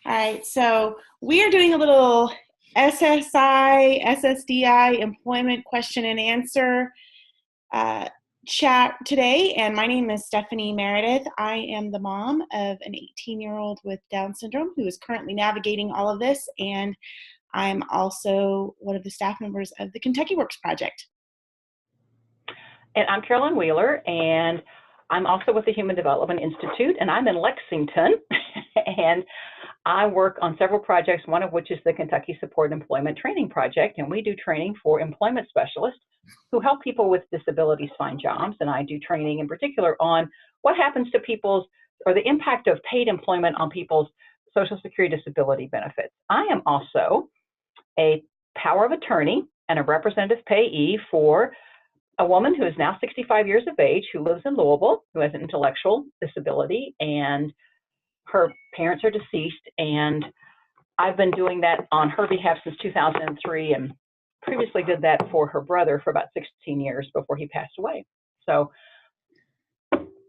All right, so we are doing a little SSI, SSDI employment question and answer uh, chat today. And my name is Stephanie Meredith. I am the mom of an 18-year-old with Down syndrome who is currently navigating all of this. And I'm also one of the staff members of the Kentucky Works Project. And I'm Carolyn Wheeler, and I'm also with the Human Development Institute, and I'm in Lexington. And I work on several projects, one of which is the Kentucky Support Employment Training Project, and we do training for employment specialists who help people with disabilities find jobs. And I do training in particular on what happens to people's, or the impact of paid employment on people's Social Security disability benefits. I am also a power of attorney and a representative payee for a woman who is now 65 years of age, who lives in Louisville, who has an intellectual disability, and her parents are deceased, and I've been doing that on her behalf since 2003, and previously did that for her brother for about 16 years before he passed away. So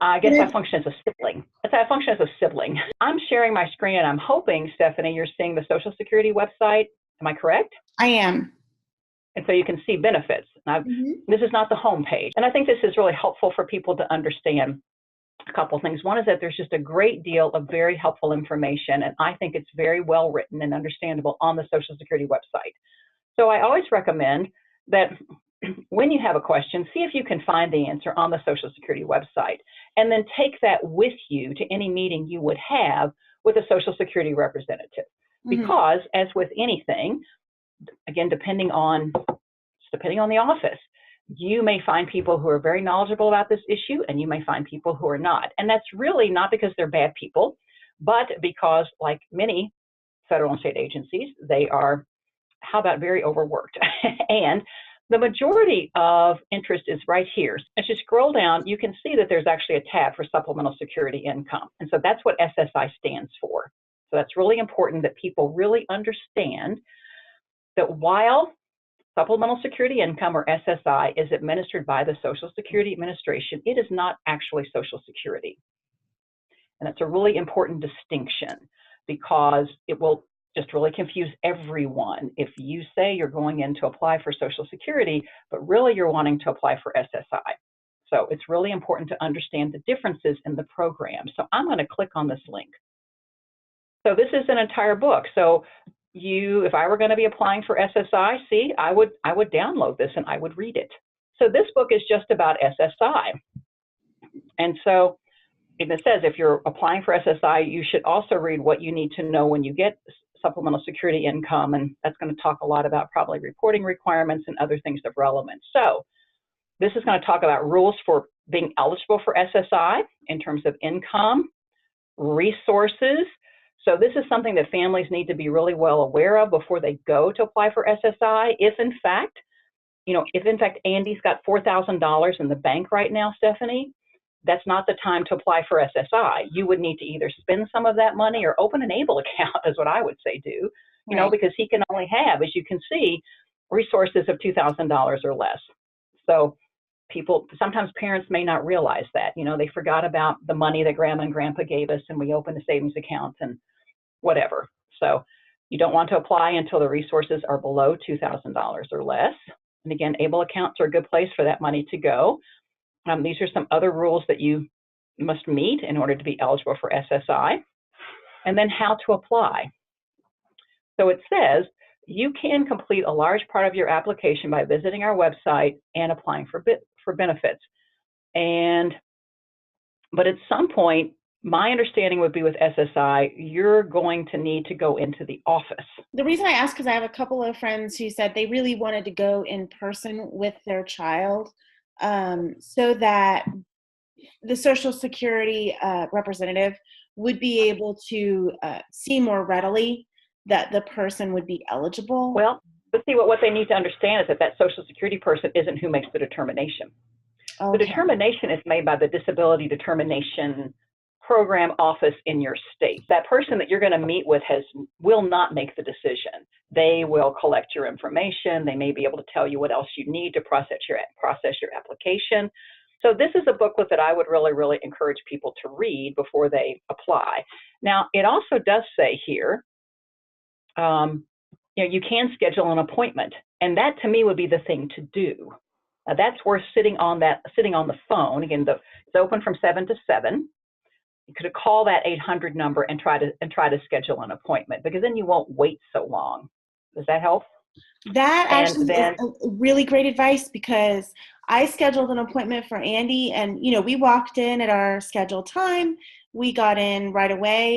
I guess I function as a sibling. I function as a sibling. I'm sharing my screen, and I'm hoping, Stephanie, you're seeing the Social Security website. Am I correct? I am. And so you can see benefits. This is not the home page. And I think this is really helpful for people to understand a couple things. One is that there's just a great deal of very helpful information, and I think it's very well written and understandable on the Social Security website. So I always recommend that when you have a question, see if you can find the answer on the Social Security website, and then take that with you to any meeting you would have with a Social Security representative. Because as with anything, again, depending on the office, you may find people who are very knowledgeable about this issue, and you may find people who are not. And that's really not because they're bad people, but because, like many federal and state agencies, they are, how about, very overworked. And the majority of interest is right here. As you scroll down, you can see that there's actually a tab for supplemental security income. And so that's what SSI stands for. So that's really important that people really understand that while supplemental security income, or SSI, is administered by the Social Security Administration, it is not actually Social Security. And that's a really important distinction, because it will just really confuse everyone if you say you're going in to apply for Social Security, but really you're wanting to apply for SSI. So it's really important to understand the differences in the program. So I'm going to click on this link. So this is an entire book. So if I were going to be applying for SSI, I would download this and I would read it. So this book is just about SSI. And so it says if you're applying for SSI, you should also read what you need to know when you get supplemental security income. And that's going to talk a lot about probably reporting requirements and other things of relevance. So this is going to talk about rules for being eligible for SSI in terms of income, resources. So this is something that families need to be really well aware of before they go to apply for SSI. If in fact Andy's got $4,000 in the bank right now, Stephanie, that's not the time to apply for SSI. You would need to either spend some of that money or open an ABLE account, is what I would say do, because he can only have, as you can see, resources of $2,000 or less. So sometimes parents may not realize that, they forgot about the money that grandma and grandpa gave us, and we opened a savings account and whatever. So you don't want to apply until the resources are below $2,000 or less. And again, ABLE accounts are a good place for that money to go. These are some other rules that you must meet in order to be eligible for SSI. And then how to apply. So it says you can complete a large part of your application by visiting our website and applying for benefits. But at some point, my understanding would be with SSI, you're going to need to go into the office. The reason I asked, because I have a couple of friends who said they really wanted to go in person with their child, so that the Social Security representative would be able to see more readily that the person would be eligible. Well, but see, what they need to understand is that Social Security person isn't who makes the determination. Okay. The determination is made by the Disability Determination Program office in your state. That person that you're going to meet with will not make the decision. They will collect your information. They may be able to tell you what else you need to process your application. So this is a booklet that I would really, really encourage people to read before they apply. Now, it also does say here, you can schedule an appointment, and that to me would be the thing to do. That's worth sitting on the phone. Again, it's open from 7 to 7. You could call that 800 number and try to schedule an appointment, because then you won't wait so long. Does that help? That actually is really great advice, because I scheduled an appointment for Andy, and we walked in at our scheduled time. We got in right away.